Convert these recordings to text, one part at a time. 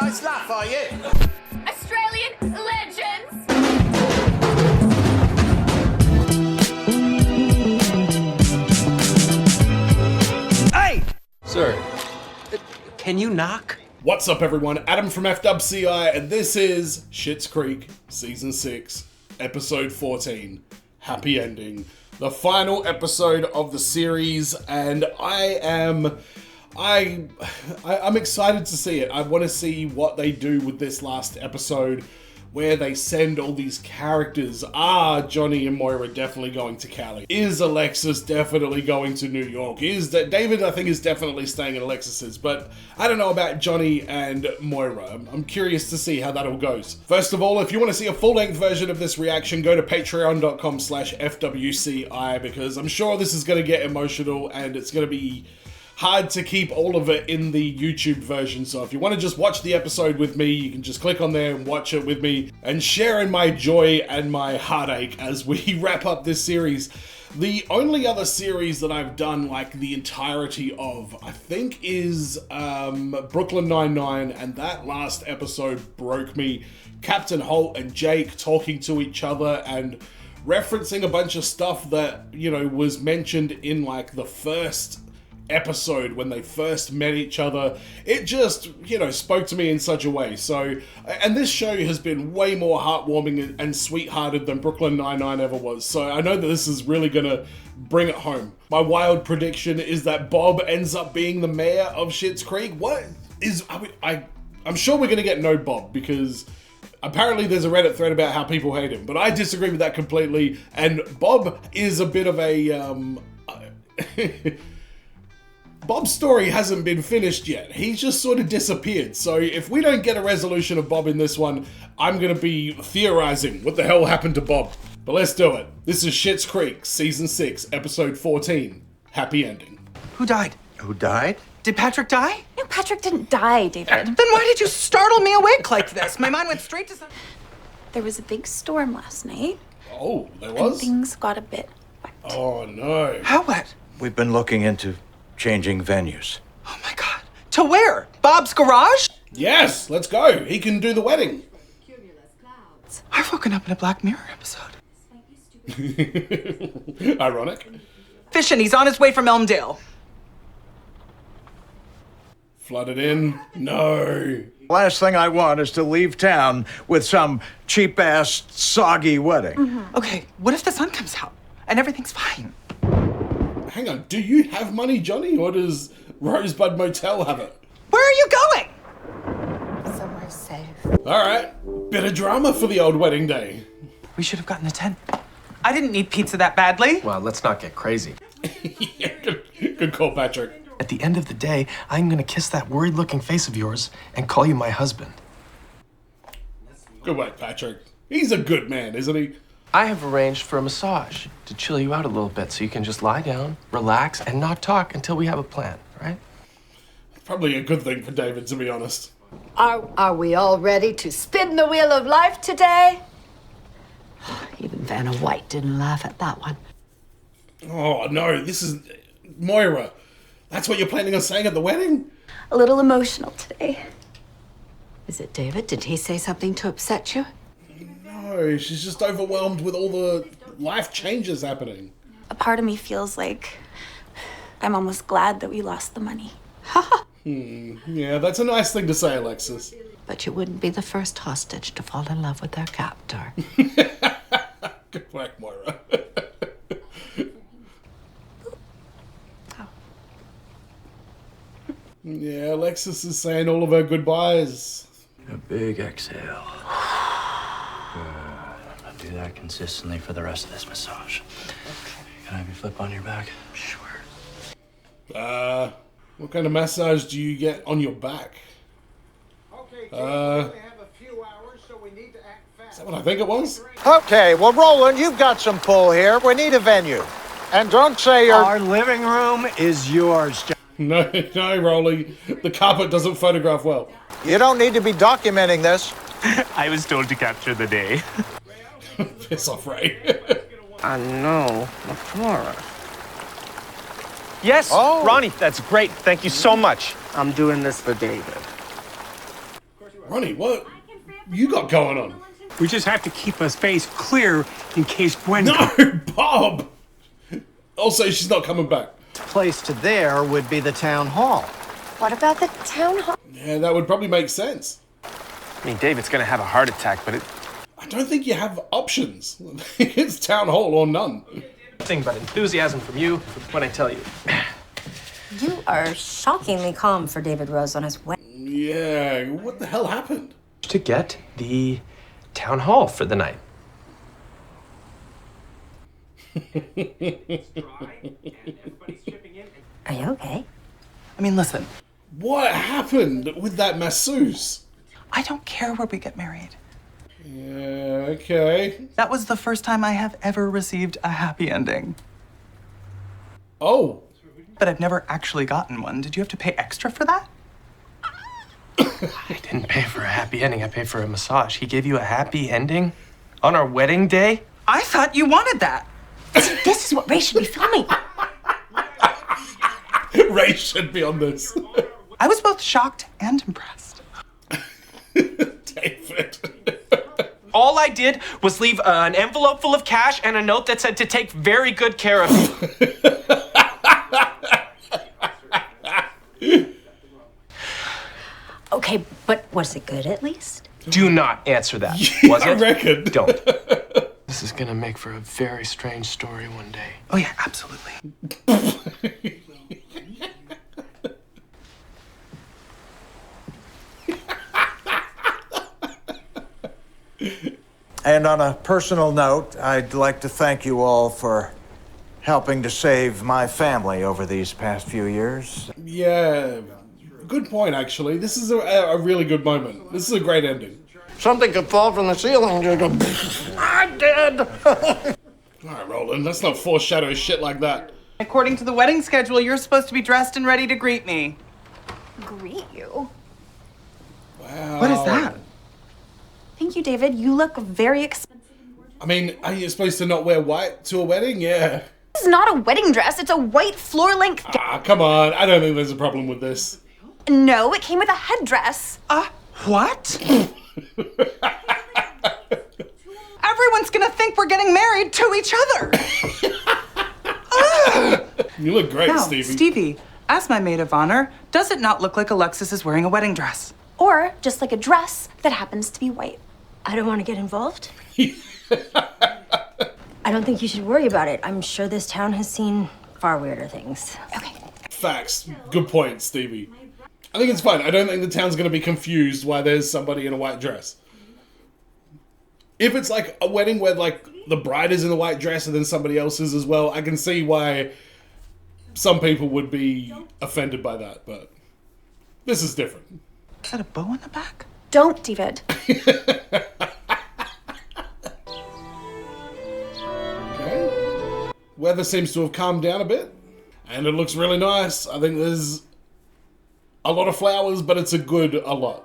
nice laugh, are you? Australian legends! Hey! Sir, can you knock? What's up, everyone? Adam from FWCI, and this is Schitt's Creek, Season 6, Episode 14, Happy Ending. The final episode of the series, and I'm excited to see it. I want to see what they do with this last episode, where they send all these characters. Are Johnny and Moira definitely going to Cali? Is Alexis definitely going to New York? Is that David, I think, is definitely staying at Alexis's, but I don't know about Johnny and Moira. I'm curious to see how that all goes. First of all, if you want to see a full-length version of this reaction, go to patreon.com/FWCI, because I'm sure this is going to get emotional and it's going to be hard to keep all of it in the YouTube version. So if you want to just watch the episode with me, you can just click on there and watch it with me and share in my joy and my heartache as we wrap up this series. The only other series that I've done like the entirety of, I think, is Brooklyn Nine-Nine, and that last episode broke me. Captain Holt and Jake talking to each other and referencing a bunch of stuff that, you know, was mentioned in like the first episode when they first met each other. It just, you know, spoke to me in such a way. So, and this show has been way more heartwarming and sweethearted than Brooklyn Nine-Nine ever was. So I know that this is really gonna bring it home. My wild prediction is that Bob ends up being the mayor of Schitt's Creek. What is, I'm sure we're gonna get no Bob, because apparently there's a Reddit thread about how people hate him, but I disagree with that completely. And Bob is a bit of a, Bob's story hasn't been finished yet. He's just sort of disappeared. So if we don't get a resolution of Bob in this one, I'm going to be theorizing what the hell happened to Bob. But let's do it. This is Schitt's Creek, Season 6, Episode 14, Happy Ending. Who died? Who died? Did Patrick die? No, Patrick didn't die, David. Then why did you startle me awake like this? My mind went straight to some... There was a big storm last night. Oh, there And was? things got a bit wet. Oh, no. How wet? We've been looking into changing venues. Oh my God. To where? Bob's garage? Yes, let's go. He can do the wedding. I've woken up in a Black Mirror episode. Ironic. Fishing, he's on his way from Elmdale. Flooded in. No. Last thing I want is to leave town with some cheap-ass, soggy wedding. Okay, what if the sun comes out and everything's fine? Hang on, do you have money, Johnny, or does Rosebud Motel have it? Where are you going? Somewhere safe. Alright, bit of drama for the old wedding day. We should have gotten a tent. I didn't need pizza that badly. Well, let's not get crazy. Yeah, good call, Patrick. At the end of the day, I'm gonna kiss that worried-looking face of yours and call you my husband. Good work, Patrick. He's a good man, isn't he? I have arranged for a massage to chill you out a little bit so you can just lie down, relax, and not talk until we have a plan, right? Probably a good thing for David, to be honest. Are we all ready to spin the wheel of life today? Even Vanna White didn't laugh at that one. Oh, no, this is... Moira, that's what you're planning on saying at the wedding? A little emotional today. Is it David? Did he say something to upset you? No, she's just overwhelmed with all the life changes happening. A part of me feels like I'm almost glad that we lost the money. Yeah, that's a nice thing to say, Alexis. But you wouldn't be the first hostage to fall in love with their captor. Good work, Moira. Yeah, Alexis is saying all of her goodbyes. A big exhale. I'll do that consistently for the rest of this massage. Can I have you flip on your back? Sure. What kind of massage do you get on your back? Okay, we only have a few hours, so we need to act fast. Is that what I think it was? Okay, well, Roland, you've got some pull here. We need a venue. And don't say you're... Our living room is yours, John. No, Rolly. The carpet doesn't photograph well. You don't need to be documenting this. I was told to capture the day. Piss off, Ray. I know. Flora. Yes, Ronnie, that's great. Thank you so much. I'm doing this for David. Ronnie, what you got going on? We just have to keep a space clear in case Gwen... No, Bob! Also, she's not coming back. Place to there would be the town hall. What about the town hall? Yeah, that would probably make sense. I mean, David's gonna have a heart attack, but I don't think you have options. It's town hall or none. nothing but enthusiasm from you when I tell you. You are shockingly calm for David Rose on his way. Yeah, what the hell happened? To get the town hall for the night. Are you okay? I mean, listen, What happened with that masseuse? I don't care where we get married. Yeah, okay. That was the first time I have ever received a happy ending. Oh. But I've never actually gotten one. Did you have to pay extra for that? I didn't pay for a happy ending. I paid for a massage. He gave you a happy ending on our wedding day? I thought you wanted that. See, this is what Ray should be filming. Ray should be on this. I was both shocked and impressed. David. All I did was leave an envelope full of cash and a note that said to take very good care of you. Okay, but was it good at least? Do not answer that. Yeah, Was it? I reckon. Don't. This is gonna make for a very strange story one day. Oh yeah, absolutely. And on a personal note, I'd like to thank you all for helping to save my family over these past few years. Yeah, good point, actually. This is a really good moment. This is a great ending. Something could fall from the ceiling. Just go, I'm dead. All right, Roland, let's not foreshadow shit like that. According to the wedding schedule, you're supposed to be dressed and ready to greet me. Greet you. Wow. What is that? Thank you, David. You look very expensive. I mean, are you supposed to not wear white to a wedding? Yeah. This is not a wedding dress. It's a white floor-length. Ah, come on. I don't think there's a problem with this. No, it came with a headdress. What? Everyone's gonna think we're getting married to each other. You look great, Now, Stevie. Stevie, as my maid of honor, does it not look like Alexis is wearing a wedding dress? Or just like a dress that happens to be white. I don't want to get involved. I don't think you should worry about it. I'm sure this town has seen far weirder things. Okay. Facts. Good point, Stevie. I think it's fine. I don't think the town's going to be confused why there's somebody in a white dress. If it's like a wedding where like the bride is in a white dress and then somebody else is as well, I can see why some people would be offended by that, but this is different. Is that a bow on the back? Don't, David. Okay. Weather seems to have calmed down a bit, and it looks really nice. I think there's a lot of flowers, but it's a good a lot.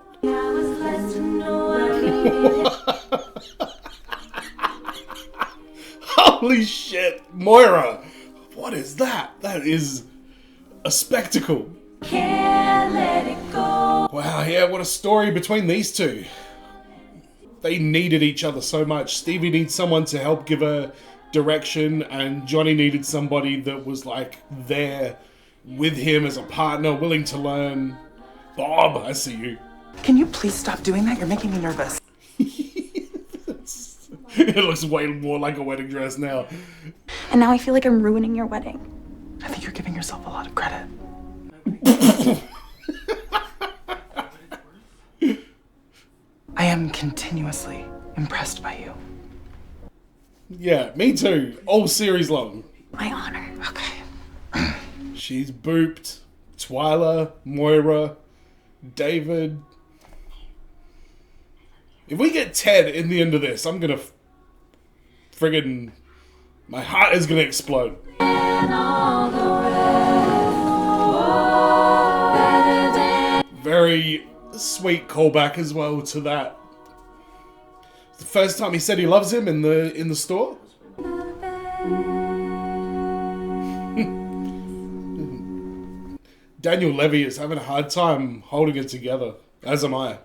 Holy shit, Moira! What is that? That is a spectacle. Can't let it go. Wow, yeah, what a story between these two. They needed each other so much. Stevie needs someone to help give her direction, and Johnny needed somebody that was like there with him as a partner, willing to learn. Bob, I see you. Can you please stop doing that? You're making me nervous. It looks way more like a wedding dress now. And now I feel like I'm ruining your wedding. I think you're giving yourself a lot of credit. I am continuously impressed by you. Yeah, me too. All series long. My honor. Okay. She's booped. Twyla, Moira, David. If we get Ted in the end of this, I'm gonna friggin'... my heart is gonna explode. Very sweet callback as well to that. The first time he said he loves him in the store. Daniel Levy is having a hard time holding it together, as am I.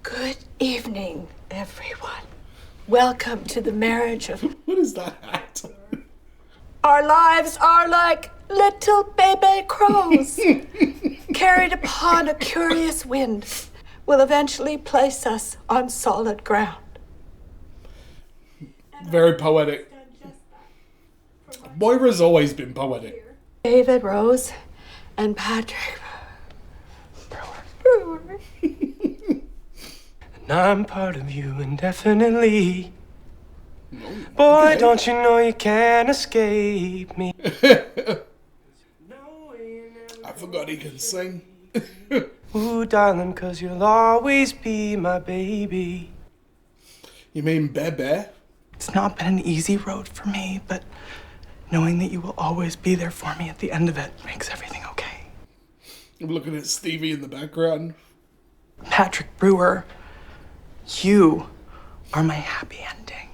Good evening, everyone. Welcome to the marriage of... What is that hat? Our lives are like little baby crows, carried upon a curious wind, will eventually place us on solid ground. Very poetic. Moira's always been poetic. David Rose and Patrick Brewer. And I'm part of you indefinitely. Boy, don't you know you can't escape me. I forgot he can sing. Ooh, darling, 'cause you'll always be my baby. You mean Bebe? It's not been an easy road for me, but knowing that you will always be there for me at the end of it makes everything okay. I'm looking at Stevie in the background. Patrick Brewer, you are my happy ending.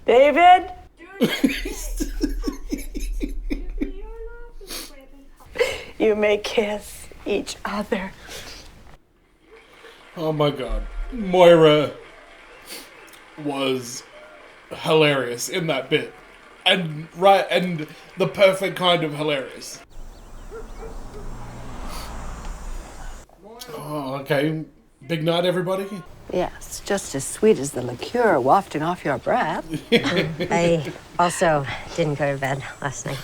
David? You may kiss each other. Oh my god. Moira was hilarious in that bit. And the perfect kind of hilarious. Oh, okay. Big night, everybody? Yes, just as sweet as the liqueur wafting off your breath. I also didn't go to bed last night.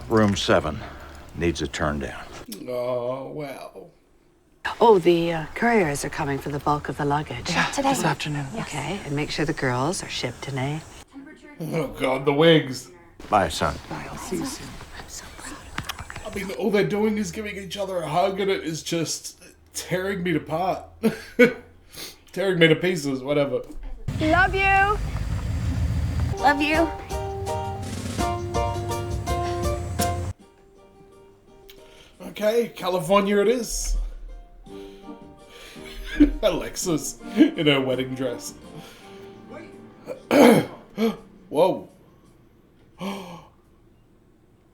Room 7 needs a turn down. Oh, wow. Oh, the couriers are coming for the bulk of the luggage. Today. This afternoon. Okay, and make sure the girls are shipped today. Oh god, the wigs. Bye, son. I'll see you soon. I mean, all they're doing is giving each other a hug and it is just tearing me apart. Tearing me to pieces, whatever. Love you. Love you. Okay, California it is. Alexis in her wedding dress. Whoa.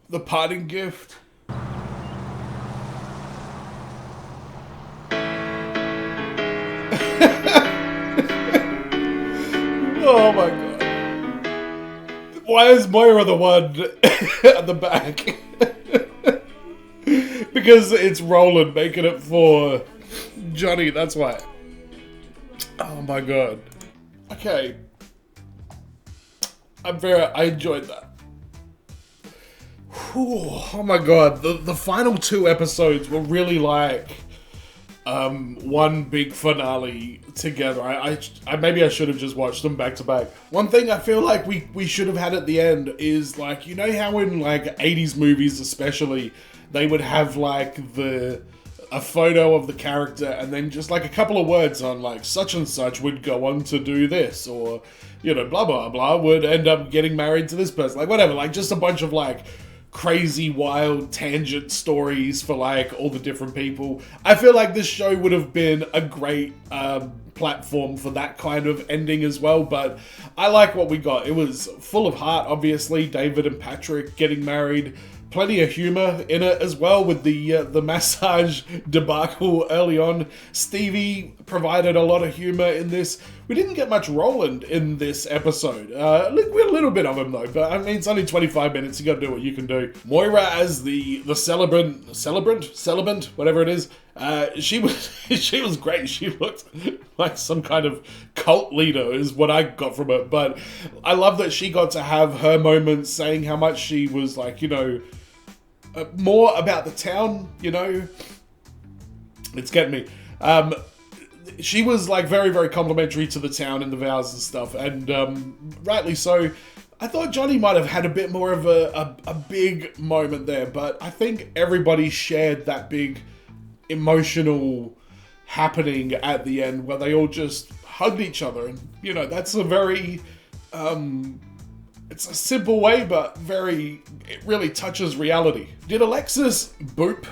The parting gift. Oh my god. Why is Moira the one at the back? Because it's Roland making it for Johnny, that's why. Oh my god. Okay. I enjoyed that. Whew, oh my god, the final 2 episodes were really like one big finale together. I maybe I should have just watched them back to back. One thing I feel like we should have had at the end is like, you know how in like 80s movies especially, they would have like a photo of the character and then just like a couple of words on like such and such would go on to do this, or you know, blah blah blah would end up getting married to this person, like whatever, like just a bunch of like crazy wild tangent stories for like all the different people. I feel like this show would have been a great platform for that kind of ending as well, but I like what we got. It was full of heart, obviously. David and Patrick getting married. Plenty of humor in it as well with the massage debacle early on. Stevie provided a lot of humor in this. We didn't get much Roland in this episode. We had a little bit of him though, but I mean, it's only 25 minutes. You gotta do what you can do. Moira as the celebrant, whatever it is. She was great. She looked like some kind of cult leader is what I got from it. But I love that she got to have her moments saying how much she was like, you know, more about the town, you know. It's getting me. She was like very, very complimentary to the town and the vows and stuff, and rightly so. I thought Johnny might have had a bit more of a big moment there, but I think everybody shared that big emotional happening at the end where they all just hugged each other, and you know, that's a very it's a simple way, but it really touches reality. Did Alexis boop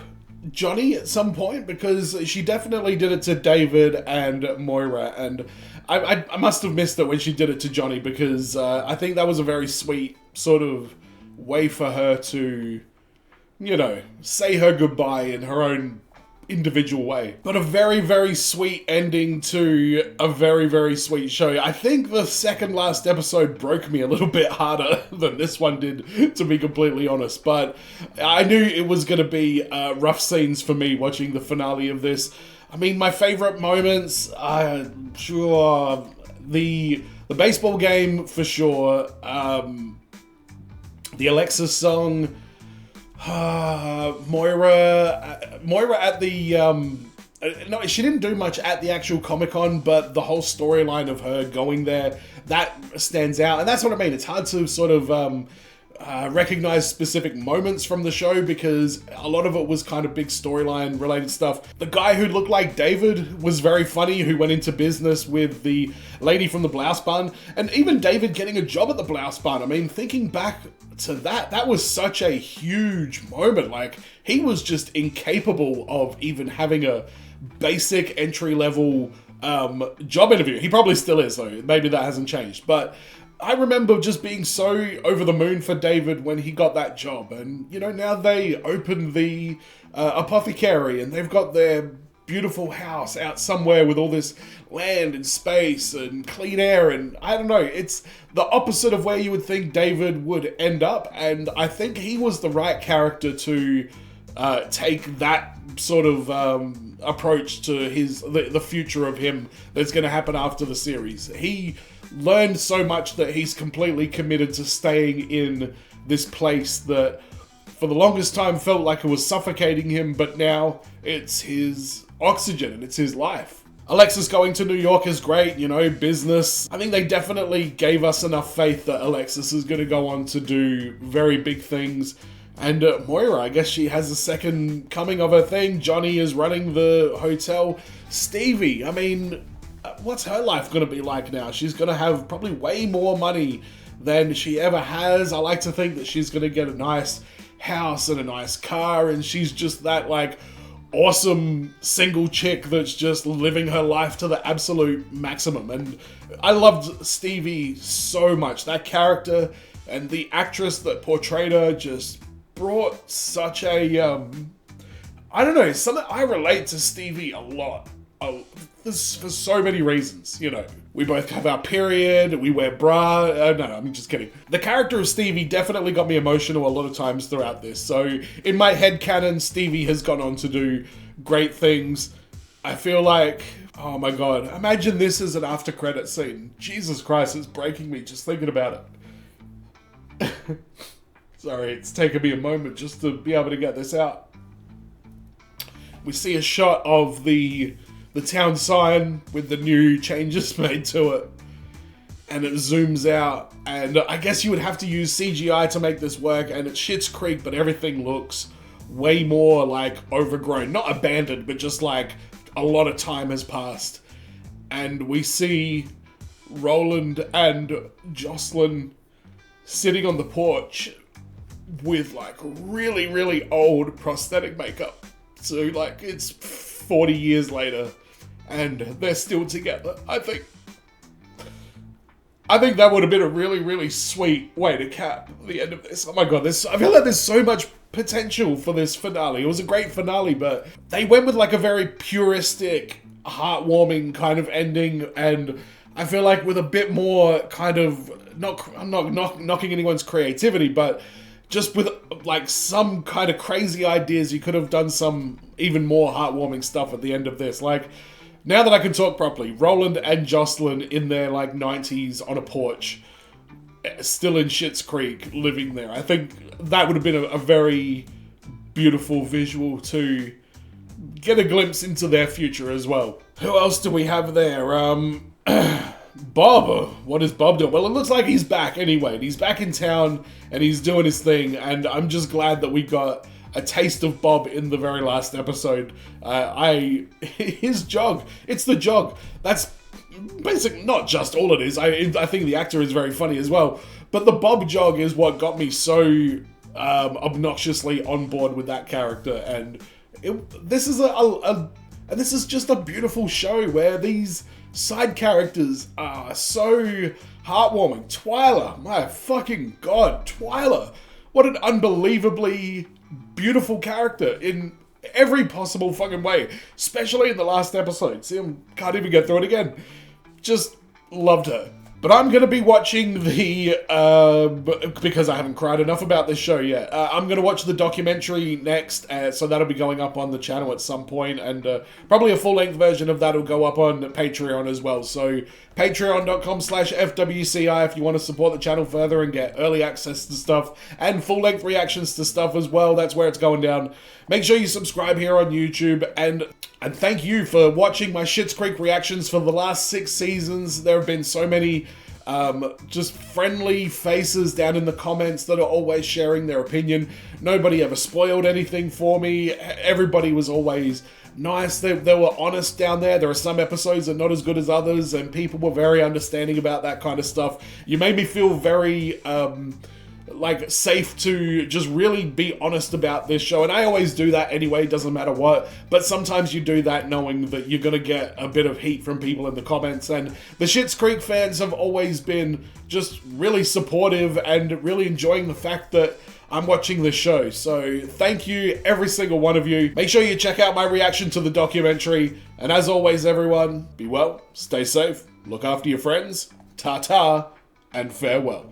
Johnny at some point, because she definitely did it to David and Moira, and I must have missed it when she did it to Johnny, because I think that was a very sweet sort of way for her to, you know, say her goodbye in her own individual way. But a very, very sweet ending to a very, very sweet show. I think the second last episode broke me a little bit harder than this one did, to be completely honest. But I knew it was going to be rough scenes for me watching the finale of this. I mean, my favorite moments, sure, the baseball game for sure, the Alexis song, Moira at the no, she didn't do much at the actual Comic-Con, but the whole storyline of her going there, that stands out. And that's what I mean. It's hard to sort of recognize specific moments from the show, because a lot of it was kind of big storyline related stuff. The guy who looked like David was very funny, who went into business with the lady from the Blouse Barn, and even David getting a job at the Blouse Barn. I mean, thinking back to that was such a huge moment. Like, he was just incapable of even having a basic entry-level job interview. He probably still is, though. Maybe that hasn't changed, but I remember just being so over the moon for David when he got that job. And, you know, now they opened the apothecary, and they've got their beautiful house out somewhere with all this land and space and clean air, and I don't know, it's the opposite of where you would think David would end up, and I think he was the right character to take that sort of approach to the future of him that's going to happen after the series. He learned so much that he's completely committed to staying in this place that for the longest time felt like it was suffocating him, but now it's his oxygen and it's his life. Alexis going to New York is great, you know, business. I think they definitely gave us enough faith that Alexis is going to go on to do very big things. And Moira, I guess she has a second coming of her thing. Johnny is running the hotel. Stevie, I mean, what's her life going to be like now? She's going to have probably way more money than she ever has. I like to think that she's going to get a nice house and a nice car, and she's just that, like, awesome single chick that's just living her life to the absolute maximum. And I loved Stevie so much. That character and the actress that portrayed her just brought such a I don't know, something. I relate to Stevie a lot. This for so many reasons, you know. We both have our period, we wear bra. No, I'm just kidding. The character of Stevie definitely got me emotional a lot of times throughout this. So in my headcanon, Stevie has gone on to do great things. I feel like, oh my god, imagine this as an after credit scene. Jesus Christ, it's breaking me just thinking about it. Sorry, it's taken me a moment just to be able to get this out. We see a shot of the town sign with the new changes made to it, and it zooms out, and I guess you would have to use CGI to make this work, and it's Schitt's Creek, but everything looks way more like overgrown, not abandoned, but just like a lot of time has passed. And we see Roland and Jocelyn sitting on the porch with like really, really old prosthetic makeup. So like it's 40 years later and they're still together. I think that would have been a really, really sweet way to cap the end of this. Oh my god, I feel like there's so much potential for this finale. It was a great finale, but they went with like a very puristic, heartwarming kind of ending, and I feel like with a bit more kind of, I'm not knocking anyone's creativity, but just with like some kind of crazy ideas, you could have done some even more heartwarming stuff at the end of this. Like, now that I can talk properly, Roland and Jocelyn in their like 90s on a porch, still in Schitt's Creek, living there. I think that would have been a very beautiful visual to get a glimpse into their future as well. Who else do we have there? Bob. What is Bob doing? Well, it looks like he's back anyway. He's back in town and he's doing his thing, and I'm just glad that we got a taste of Bob in the very last episode. His jog. It's the jog. That's basically not just all it is. I think the actor is very funny as well. But the Bob jog is what got me so obnoxiously on board with that character, and this is just a beautiful show where these side characters are so heartwarming. Twyla, my fucking god, Twyla. What an unbelievably beautiful character in every possible fucking way. Especially in the last episode. See, I can't even get through it again. Just loved her. But I'm going to be watching the, because I haven't cried enough about this show yet, I'm going to watch the documentary next, so that'll be going up on the channel at some point, and probably a full-length version of that will go up on Patreon as well. So patreon.com/FWCI if you want to support the channel further and get early access to stuff, and full-length reactions to stuff as well. That's where it's going down. Make sure you subscribe here on YouTube, and thank you for watching my Schitt's Creek reactions for the last 6 seasons. There have been so many just friendly faces down in the comments that are always sharing their opinion. Nobody ever spoiled anything for me. Everybody was always nice. They were honest down there. There are some episodes that are not as good as others, and people were very understanding about that kind of stuff. You made me feel very like safe to just really be honest about this show, and I always do that anyway, doesn't matter what, but sometimes you do that knowing that you're gonna get a bit of heat from people in the comments, and the Schitt's Creek fans have always been just really supportive and really enjoying the fact that I'm watching this show. So thank you, every single one of you. Make sure you check out my reaction to the documentary, and as always everyone, be well, stay safe, look after your friends, ta-ta, and farewell.